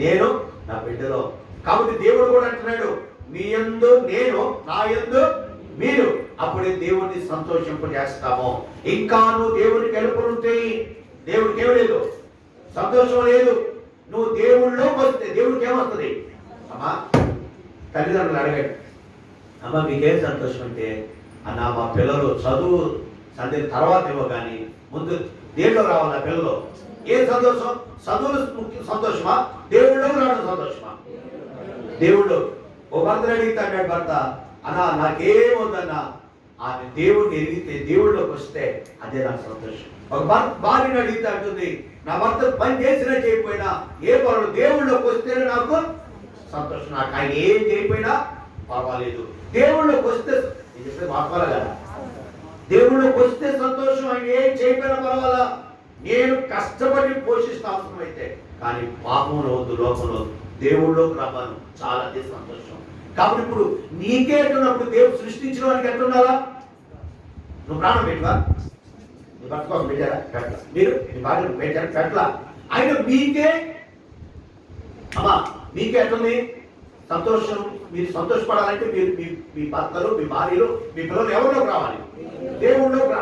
నేను నా బిడ్డలో. కాబట్టి దేవుడు కూడా అంటున్నాడు, మీ యందు నేను, నా యందు మీరు. అప్పుడే దేవుడిని సంతోషింపజేస్తాము. ఇంకాను దేవుడికి ఎలుపులుంటాయి. దేవుడికి ఏమి లేదు? సంతోషం లేదు. నువ్వు దేవుళ్ళలోకి వస్తే దేవుడికి ఏమొస్తుంది? అమ్మా తల్లిదండ్రులు అడగండి, అమ్మ మీకేం సంతోషం అంటే, అన్న మా పిల్లలు చదువు సందేహం తర్వాత ఏమో కానీ ముందు దేంట్లో రావాలి నా పిల్లలు. ఏం సంతోషం? చదువులు సంతోషమా? దేవుళ్ళో రావడం సంతోషమా? దేవుడు ఓ భర్తను అడిగితే భర్త, అన్నా నాకేం వద్దన్నా ఆమె దేవుడిని ఎరిగితే దేవుళ్ళలోకి వస్తే అదే నాకు సంతోషం. ఒక భార్యను అడిగితే అంటుంది, నా భర్త పని చేసినా చేయకపోయినా ఏ పనులు దేవుళ్ళలోకి వస్తేనే నాకు సంతోషం. నాకు ఆయన ఏం చేయకపోయినా పర్వాలేదు. దేవుళ్ళలోకి వస్తే నేను చెప్పే మాట్లాడాలి కదా, దేవుళ్ళలోకి వస్తే సంతోషం. ఆయన ఏం చేయకపోయినా పర్వాలా, నేను కష్టపడి పోషిస్తే అవసరమైతే, కానీ పాపంలో వద్దు, లోకంలో వద్దు, దేవుళ్ళలోకి రమ్మను, చాలా సంతోషం. కాబట్టి ఇప్పుడు నీకే ఎట్టున్నప్పుడు దేవుడు సృష్టించిన వాడికి ఎట్లున్నారా? నువ్వు ప్రాణం పెట్టువా? నీ భర్త కోసం పెట్టారా? పెట్టలా. మీరు మీ భార్యను పెట్టారా? పెట్టలా. ఆయన మీకే అమ్మా మీకే ఎట్లుంది సంతోషం. మీరు సంతోషపడాలంటే మీరు మీ భర్తలు, మీ భార్యలు, మీ పిల్లలు ఎవరిలోకి రావాలి? దేవుళ్ళలోకి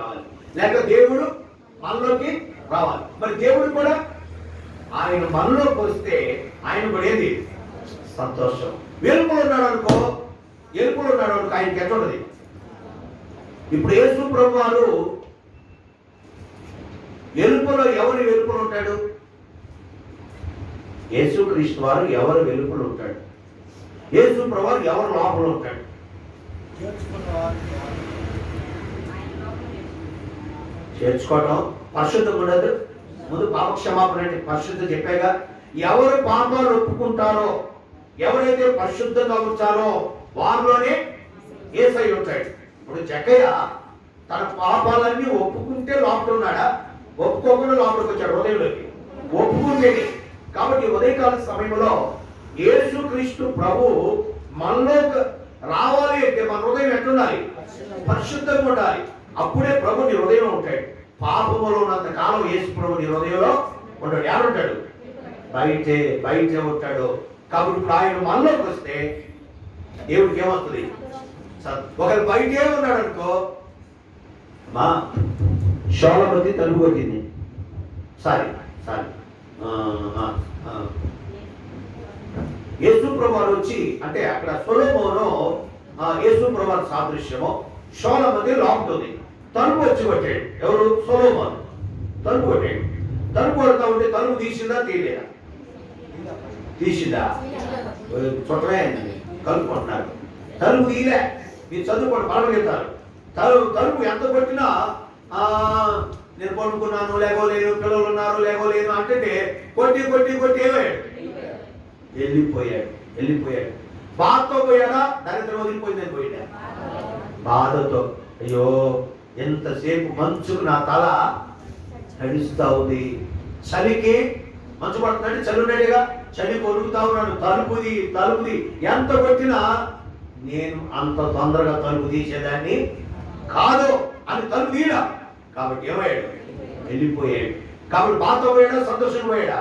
రావాలి. లేక దేవుడు మనలోకి రావాలి. మరి దేవుడు కూడా ఆయన మనలోకి వస్తే ఆయన కూడా ఏది? సంతోషం. వెలుపులు ఉన్నాడు అనుకో, ఆయనకి ఎట్లుంటది? ఇప్పుడు యేసు ప్రభు వారు వెలుపులో ఎవరు వెలుపులు ఉంటాడు? యేసుక్రీస్తు వారు ఎవరు వెలుపులు ఉంటాడు? యేసు ప్రభు వారు ఎవరు లోపల ఉంటాడు? చేర్చుకోవటం పరిశుద్ధం ఉండదు. ముందు పాపక్షమాపణ అంటే పరిశుద్ధం చెప్పాగా. ఎవరు పాపాలు ఒప్పుకుంటారో, ఎవరైతే పరిశుద్ధంగా ఉంచారో వారిలోనే యేసయ్య ఉంటాడు. ఇప్పుడు జక్కయ్య తన పాపాలన్నీ ఒప్పుకుంటే లోపల ఉన్నాడా? ఒప్పుకోకుండా లోపలికి వచ్చాడు హృదయంలోకి. ఒప్పుకుంటేనే. కాబట్టి ఉదయకాల సమయంలో యేసుక్రీస్తు ప్రభు మనలోకి రావాలి అంటే మన హృదయం ఎట్లుండాలి? పరిశుద్ధంగా ఉండాలి. అప్పుడే ప్రభు నీ హృదయంలో ఉంటాడు. పాపములో ఉన్నంత కాలం యేసు ప్రభు నీ హృదయంలో ఉంటాడు. ఎవరుంటాడు? బయటే ఉంటాడు. కాబట్టి ఇప్పుడు ఆయన మనలోకి వస్తే దేవుడికి ఏమవుతుంది? ఒకరు బయటే ఉన్నాడు అనుకో, మా షోలపతి తలుపు కొట్టింది, సారీ యేసు ప్రభువారు వచ్చి, అంటే అక్కడ సొలొమోను యేసు ప్రభువారు సాదృశ్యము, షోలపతి లాగుతుంది, తలుపు వచ్చి కొట్టాడు. ఎవరు? సొలొమోను తలుపు కొట్టాడు. తలుపు కొడతా ఉంటే తలుపు తీసిందా తీయలేదా? తీసిందా? చుట్టమే కలుపుకుంటున్నారు. తలుపు తీయలే. మీరు చదువుకోండి, పడగలుగుతారు. తలుపు ఎంత కొట్టినా నేను పడుకున్నాను, లేగోలేను, పిల్లలు ఉన్నారు, లేగోలేను అంటే కొట్టి కొట్టి కొట్టి ఏమయ్యాడు? వెళ్ళిపోయాడు. బాధతో పోయాడా? దరిద్రం వదిలిపోయిందని పోయాడా? బాధతో. అయ్యో ఎంతసేపు మంచుకు నా తల తడిస్తా ఉంది, చలికి మంచు పడుతుందంటే చలి ఉన్నాడుగా, చలి కొలుగుతా ఉన్నాడు. తలుపుది ఎంత కొట్టినా నేను అంత తొందరగా తలుపు తీసేదాన్ని కాదు అని తలుపు తీయడా. కాబట్టి ఏమయ్యాడు? వెళ్ళిపోయాడు. కాబట్టి బాధతో పోయాడా? సంతోషం పోయాడా?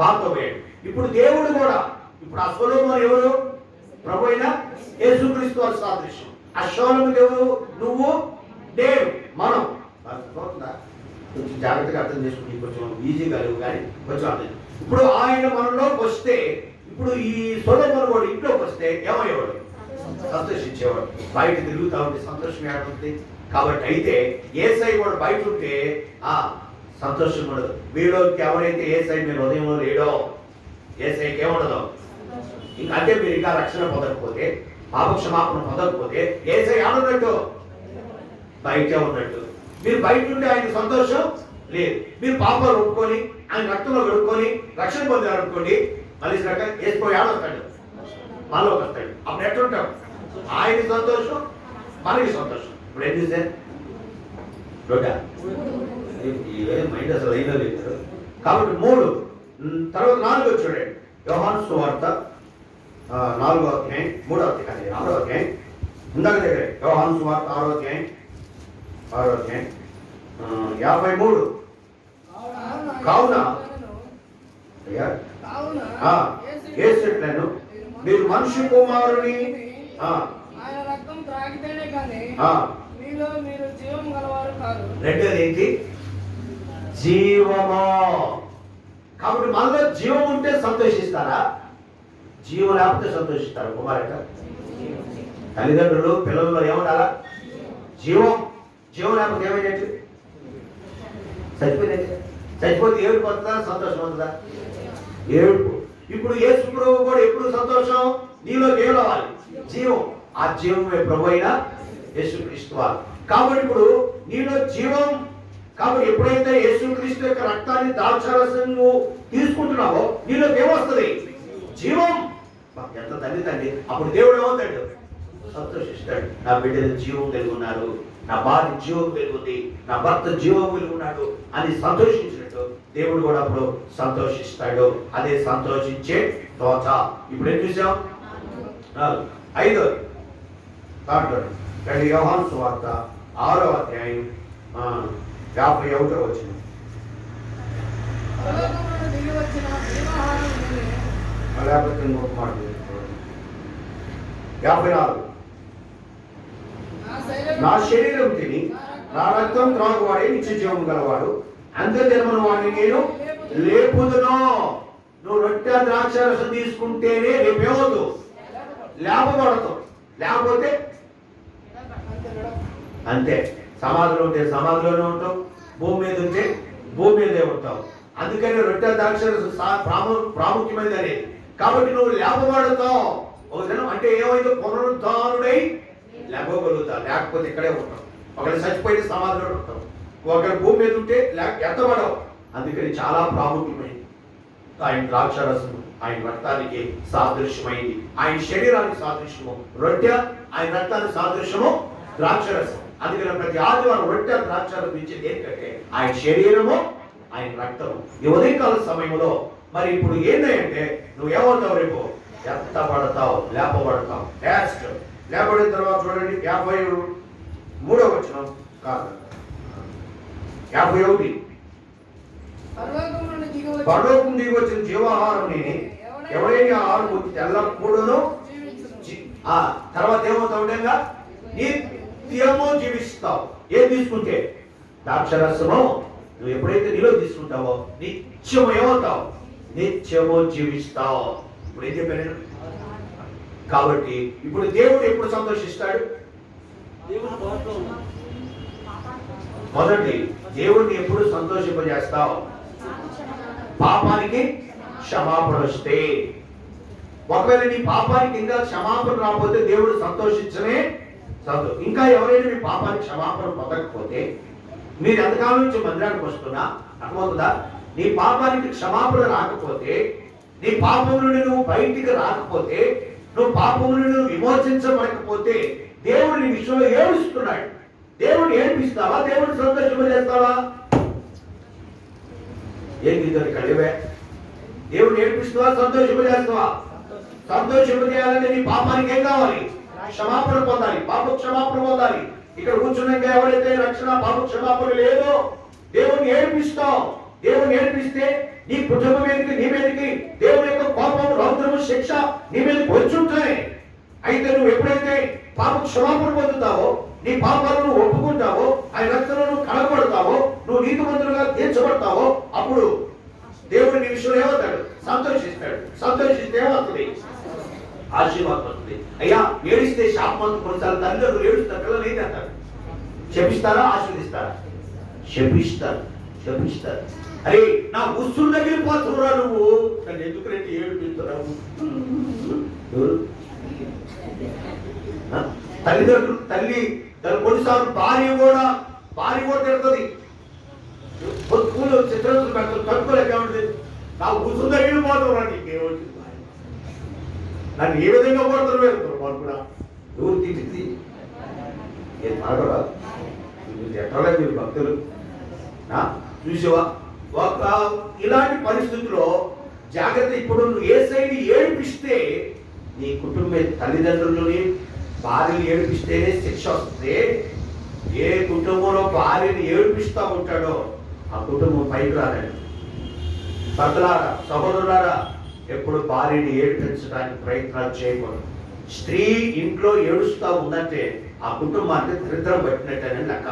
బాధతో పోయాడు. ఇప్పుడు దేవుడు కూడా, ఇప్పుడు ఆ సొలొమోను ఎవరు? ప్రభు అయిన యేసుక్రీస్తు వారి సాదృశ్యం. ఆ షోలము ఎవరు? నువ్వు, దేవుడు, మనం. కొంచెం జాగ్రత్తగా అర్థం చేసుకుని కొంచెం ఈజీగా లేవు కానీ కొంచెం అర్థం. ఇప్పుడు ఆయన మనలోకి వస్తే, ఇప్పుడు ఈ సొలొమోను కూడా ఇంట్లోకి వస్తే ఏమయ్యేవాడు? సంతోషించేవాడు. బయట తిరుగుతా ఉంటే సంతోషం ఏడుతుంది. కాబట్టి అయితే యేసై కూడా బయట ఉంటే సంతోషం ఉండదు. మీలోకి ఎవరైతే యేసై మీరు ఉదయంలో లేడో, యేసైకి ఏముండదు ఇంకా. అంటే మీరు ఇంకా రక్షణ పొందకపోతే, పాపక్షమాపణ పొందకపోతే యేసై ఆడున్నట్టు, బయటే ఉన్నట్టు. మీరు బయట ఉంటే ఆయన సంతోషం లేదు. మీరు పాపాలు ఒప్పుకొని ఆయన రక్తంలో కడుక్కొని రక్షణ పొందారు అనుకోండి, మళ్ళీ వేసిపోయి ఆడొస్తాడు, మనలోకి వస్తాడు. అప్పుడు ఎట్లుంటాం? ఆయన సంతోషం, మనకి సంతోషం. ఇప్పుడు ఏం చేశారు? మైండ్ అసలు అయినా లేదు. కాబట్టి 3 తర్వాత 4 చూడండి. యోహాను సువార్త 4వ అధ్యాయం 3వ అధ్యాయం 6వ అధ్యాయం ఇందాక దగ్గర యోహాను సువార్త 6వ అధ్యాయం 53. కావున యేసెట్లను మీరు మనుష్య కుమారుని రెండోది ఏంటి? జీవము. కాబట్టి మనలో జీవం ఉంటే సంతోషిస్తారా? జీవం లేకపోతే సంతోషిస్తారా? కుమారట తల్లిదండ్రులు పిల్లల్లో ఏమన్నారా? జీవం లేకపోతే ఏమైనట్టు? చచ్చిపోతే ఏడుపు వస్తుందా? సంతోషం వస్తుందా? ఏడుపు. ఇప్పుడు యేసు ప్రభు కూడా ఎప్పుడు సంతోషం? నీలో ఏం రావాలి? జీవం. ఆ జీవమే ప్రభు అయిన యేసుక్రీస్తు వారు. కాబట్టి ఇప్పుడు నీలో జీవం. కాబట్టి ఎప్పుడైతే యేసుక్రీస్తు యొక్క రక్తాన్ని దాల్చాల్సిన నువ్వు తీసుకుంటున్నావో నీలోకి ఏమొస్తుంది? జీవం. ఎంత తండ్రి. అప్పుడు దేవుడు ఏమవుతాడు? సంతోషిస్తాడు. నా బిడ్డలు జీవం కలిగి ఉన్నారు, నా భార్య జీవం కలిగి, నా భర్త జీవం కలిగి ఉన్నాడు అని సంతోషించినట్టు దేవుడు కూడా అప్పుడు సంతోషిస్తాడు. అదే సంతోషించే తోచ. ఇప్పుడు ఏం చూసాం? 5వ దాంట్లో యోహాను సువార్త 6వ అధ్యాయం 51వ వచనం. లేకపోతే ఇంకొక మాట 54. నా శరీరం తిని నా రక్తం త్రాగువాడే నిత్య జీవం గలవాడు, అంత్యజన్మను వాడిని నేను లేపుదును. నువ్వు రొట్టె ద్రాక్షారసం తీసుకుంటేనే రేపేవద్దు, లేపబడతావు. లేకపోతే అంతే. సమాధిలో ఉంటే సమాధిలోనే ఉంటావు, భూమి మీద ఉంటే భూమి మీదే ఉంటావు. అందుకని రొట్టె ద్రాక్షారసం ప్రాముఖ్యమైనది అనేది. కాబట్టి నువ్వు లేపబడతావు ఒక దినం. అంటే ఏమైందో పునరుద్ధానుడై లేపగలుగుతావు. లేకపోతే ఇక్కడే ఉంటావు. ఒకరు చచ్చిపోయిన సమాధిలో ఉంటావు, ఒకరు భూమి మీద ఉంటే ఎత్తబడవు. అందుకని చాలా ప్రాముఖ్యమైంది. ఆయన ద్రాక్షారసం ఆయన రక్తానికి సాదృశ్యమైంది, ఆయన శరీరానికి సాదృశ్యము రొట్టె, ఆయన రక్తానికి సాదృశ్యము ద్రాక్షారసం. అందుకని ప్రతి ఆదివారం రొట్టె ద్రాక్షారసం ఇచ్చేది ఏంటంటే ఆయన శరీరము, ఆయన రక్తము. ఈ ఉదయకాల సమయంలో మరి ఇప్పుడు ఏంటంటే నువ్వు ఏమవుతావు? రేపు ఎత్తబడతావు, లేపబడతావు. నెక్స్ట్ లేపబడిన తర్వాత చూడండి 53వ వచనం కాదు 51. పరలోకం దిగి వచ్చిన జీవాహారం ఎవరైనా ఆడుకుంటే ఎల్లప్పుడూ తర్వాత ఏమవుతావు ఉండగా నిత్యము జీవిస్తావు. ఏం తీసుకుంటే ద్రాక్షరసము నువ్వు ఎప్పుడైతే నీలో తీసుకుంటావో నిత్యము ఏమవుతావు, నిత్యము జీవిస్తావు. ఇప్పుడు ఏం చెప్పాను? కాబట్టి ఇప్పుడు దేవుడు ఎప్పుడు సంతోషిస్తాడు? మొదటి, దేవుడిని ఎప్పుడు సంతోషింపజేస్తావు? పాపానికి క్షమాపణ వస్తే. ఒకవేళ నీ పాపానికి ఇంకా క్షమాపణ రాకపోతే దేవుడు సంతోషించనే ఇంకా ఎవరైనా మీ పాపానికి క్షమాపణ పొందకపోతే, మీరు ఎంతకాలం నుంచి మందిరానికి వస్తున్నా అర్థమవుతుందా? నీ పాపానికి క్షమాపణ రాకపోతే, నీ పాపం నుండి నువ్వు బయటికి రాకపోతే, నువ్వు పాపం నుండి నువ్వు విమోచించబడకపోతే దేవుడు నీ విషయంలో ఏడుస్తున్నాడు. దేవుడు ఏడిపిస్తావా? దేవుడు సంతోషింపజేస్తావా? ఏం గీతాన్ని కలివే? దేవుడు ఏడిపిస్తావా? సంతోషింపజేస్తావా? సంతోషింపజేయాలంటే నీ పాపానికి ఏం కావాలి? క్షమాపణ పొందాలి, పాప క్షమాపణ పొందాలి. ఇక్కడ కూర్చున్నాక ఎవరైతే రక్షణ పాప క్షమాపణ లేదో దేవుని ఏడిపిస్తావు. దేవుని ఏడిపిస్తే నీ కుటుంబం మీదకి, నీ మీదకి దేవుని యొక్క కోపం, రౌద్రము, శిక్ష నీ మీదకి వచ్చుంటాయి. అయితే నువ్వు ఎప్పుడైతే పాప క్షమాపణ పొందుతావో, నీ పాపాలను ఒప్పుకుంటావో, ఆయన రక్తంలో కలగబడతావో, నువ్వు నీతిమంతులుగా తీర్చబడతావో, అప్పుడు దేవుడు నీ విషయంలో ఏమవుతాడు? సంతోషిస్తాడు. సంతోషిస్తే ఏమవుతుంది? ఆశీర్వాదం వస్తుంది. అయ్యా ఏడిస్తే శాపమంతు కొన్నిసార్లు తల్లిదండ్రులు ఏడుస్తారు, పిల్లలు ఏం చేస్తారు? శపిస్తారా? ఆశీర్దిస్తారా? శపిస్తారు. శపిస్తారు. అరే నా ఉసురు దగ్గర పోతున్నా నువ్వు నన్ను ఎందుకంటే ఏడిపిస్తున్నావు? తల్లిదండ్రులు తల్లి కొన్నిసార్లు భార్య కూడా తిడుతుంది. చిత్రస్తులు పెడతారు, తట్టుకోలేక ఉంటుంది. నా ఉసురు దగ్గర పోతున్నా నీకేమవుతుంది? నన్ను ఏ విధంగా కొడతారు వెళ్తారు వాళ్ళు కూడా. ఎవరు తిట్టి ఏం తాగరా? ఎట్లా మీరు భక్తులు చూసావా? ఒక ఇలాంటి పరిస్థితుల్లో జాగ్రత్త. ఇప్పుడు నువ్వు యేసయ్యని ఏడిపిస్తే నీ కుటుంబ తల్లిదండ్రులని భార్యను ఏడిపిస్తేనే శిక్ష వస్తే, ఏ కుటుంబంలో భార్యని ఏడిపిస్తూ ఉంటాడో ఆ కుటుంబం పైకి రాదండి. భర్తలారా, సహోదరులారా, ఎప్పుడు భార్యని ఏడిపించడానికి ప్రయత్నాలు చేయకూడదు. స్త్రీ ఇంట్లో ఏడుస్తూ ఉందంటే ఆ కుటుంబానికి దరిద్రం పట్టినట్టని లెక్క.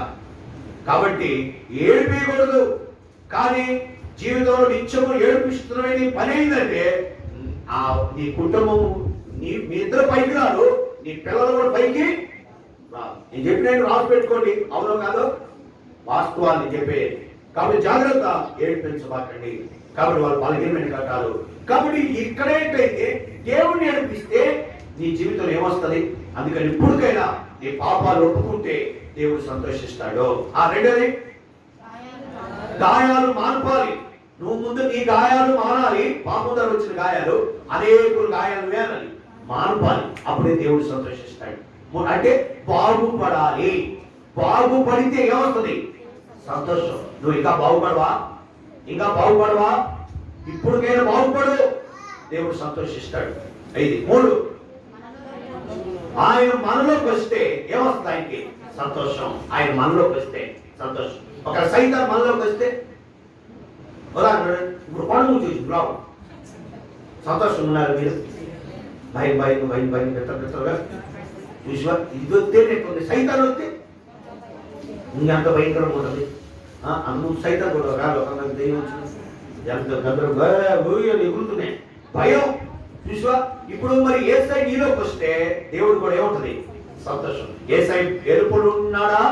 కాబట్టి ఏడిపించకూడదు. కానీ జీవితంలో నిత్యము ఏడిపిస్తున్న పని ఏంటంటే నీ కుటుంబం, మీ ఇద్దరు పైకి రాదు, నీ పిల్లలు కూడా పైకి రాదు. నేను చెప్పిన రాసి పెట్టుకోండి, అవునో కాదో వాస్తవాన్ని చెప్పేది. కాబట్టి జాగ్రత్త, ఏడిపించబాకండి. కాబట్టి వాళ్ళు బలహీనమైన కట్టాలు. కాబట్టి ఇక్కడేంటైతే దేవుణ్ణి ఏడిపిస్తే నీ జీవితంలో ఏమొస్తుంది? అందుకని ఇప్పటికైనా నీ పాపాలు ఒప్పుకుంటే దేవుడు సంతోషిస్తాడు. ఆ రెండోది, గాయాలు మానుకోవాలి. నువ్వు ముందు నీ గాయాలు మానాలి. పాపం ద్వారా వచ్చిన గాయాలు, అనేకులు గాయాలు వేయాలి, మానుకోవాలి. అప్పుడే దేవుడు సంతోషిస్తాడు. అంటే బాగుపడాలి. బాగుపడితే ఏమవుతుంది? సంతోషం. నువ్వు ఇంకా బాగుపడవా? ఇప్పటికైనా బాగుపడు, దేవుడు సంతోషిస్తాడు. 3, ఆయన మనలోకి వస్తే ఏమొస్తుంది? ఆయనకి సంతోషం. ఆయన మనలోకి వస్తే సంతోషం. ఒక సైతాన్ మనలోకి వస్తే ఇప్పుడు పండుగ చూసి రావు సంతోషం ఉన్నారు మీరు భయం పెద్దగా చూసివా? ఇది వస్తే నెట్టుంది. సైతాన్ వస్తే ఇంకెంత భయంకరంగా ఉంటుంది. నువ్వు సైతాన్ కూడా రాదు. దెయ్యం వచ్చింది ఎంత గందరగా ఎగురుతున్నాయి, భయం చూసివా? ఇప్పుడు మరి యేసై నీలోకి వస్తే దేవుడు కూడా ఏముంటుంది? సంతోషం. యేసై ఎరుపులు ఉన్నాడా,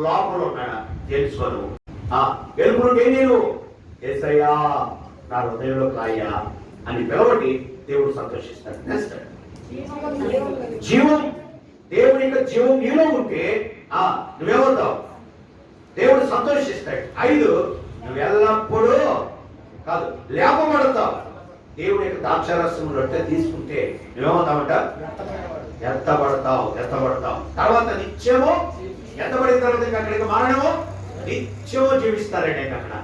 లోపల ఉన్నాడా తెలుసుకోను. ఎరుపులుంటే నేను యేసయ్యా నా హృదయంలోకి రాయ్యా అని పిలవటి దేవుడు సంతోషిస్తాడు. నెక్స్ట్ జీవం. దేవుని యొక్క జీవం నీలో ఉంటే నువ్వేమవుతావు? దేవుడు సంతోషిస్తాడు. 5, నువ్వు ఎల్లప్పుడూ కాదు లేపబడతావు. దేవుని యొక్క ద్రాక్షారసం రొట్టె తీసుకుంటే నువ్వేమవుతావంట? ఎత్తబడతావు. తర్వాత నిత్యము ఎత్తబడిన తర్వాత అక్కడికి మారడము, నిత్యము జీవిస్తారండి. అక్కడ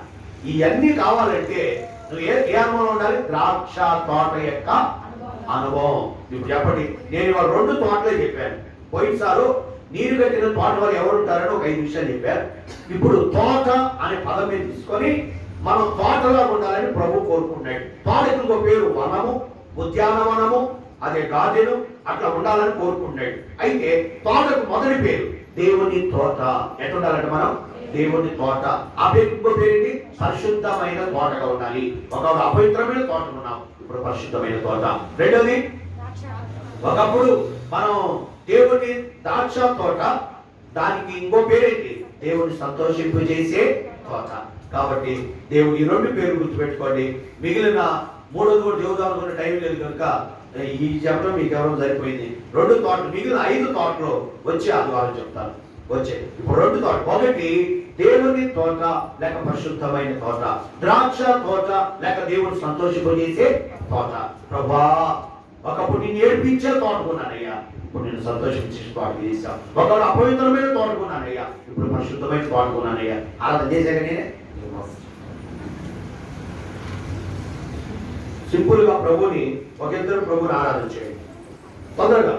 ఇవన్నీ కావాలంటే నువ్వు ఏ అనుభవం ఉండాలి? ద్రాక్ష తోట యొక్క అనుభవం. ఇప్పుడు చెప్పండి, నేను ఇవాళ 2 తోటలే చెప్పాను. పోయినసారు నీరు కట్టిన తోట వారు ఎవరు ఉంటారని ఒక 5 నిమిషాలు చెప్పారు. ఇప్పుడు తోట అనే పదం మీద తీసుకొని మనం తోటలా ఉండాలని ప్రభు కోరుకుంటాడు. తోటకు ఒక పేరు వనము, ఉద్యానవనము, అదే గార్డెను అట్లా ఉండాలని కోరుకుంటున్నాడు. అయితే తోటకు మొదటి పేరు దేవుని తోట. ఎట్లా ఉండాలంటే మనం దేవుని తోట. ఆ పేరు ఇంకో పేరేంటి? పరిశుద్ధమైన తోటగా ఉండాలి. ఒకప్పుడు అపవిత్రమైన తోట ఉన్నాం, ఇప్పుడు పరిశుద్ధమైన తోట. రెండోది, ఒకప్పుడు మనం దేవుని ద్రాక్ష తోట, దానికి ఇంకో పేరేంటి? దేవుని సంతోషింపు చేసే తోట. కాబట్టి దేవుని ఈ రెండు పేర్లు గుర్తుపెట్టుకోండి. మిగిలిన మూడోది కూడా దేవుడు అనుకున్న టైం లేదు కనుక ఈ చెప్పడం మీకు ఎవరో సరిపోయింది. రెండు తోటలు, మిగిలిన 5 తోటలు వచ్చే ఆదివారం చెప్తాను. ఇప్పుడు 2 తోట. ఒకటి దేవుని తోట లేక పరిశుద్ధమైన తోట, ద్రాక్ష తోట లేక దేవుని సంతోషింపజేసే తోట. ప్రభా, ఒకప్పుడు నిన్ను ఏడ్పించే తోటకున్నానయ్యా, ఇప్పుడు నేను సంతోషించే తోట చేశాను. ఒకప్పుడు అపవిత్రమైన తోటకున్నానయ్యా, ఇప్పుడు పరిశుద్ధమైన తోటకున్నానయ్యా. ఆరాధన చేశాక నేనే సింపుల్ గా ప్రభుని, ఒక ఇద్దరు ప్రభుని ఆరాధన చేయండి తొందరగా.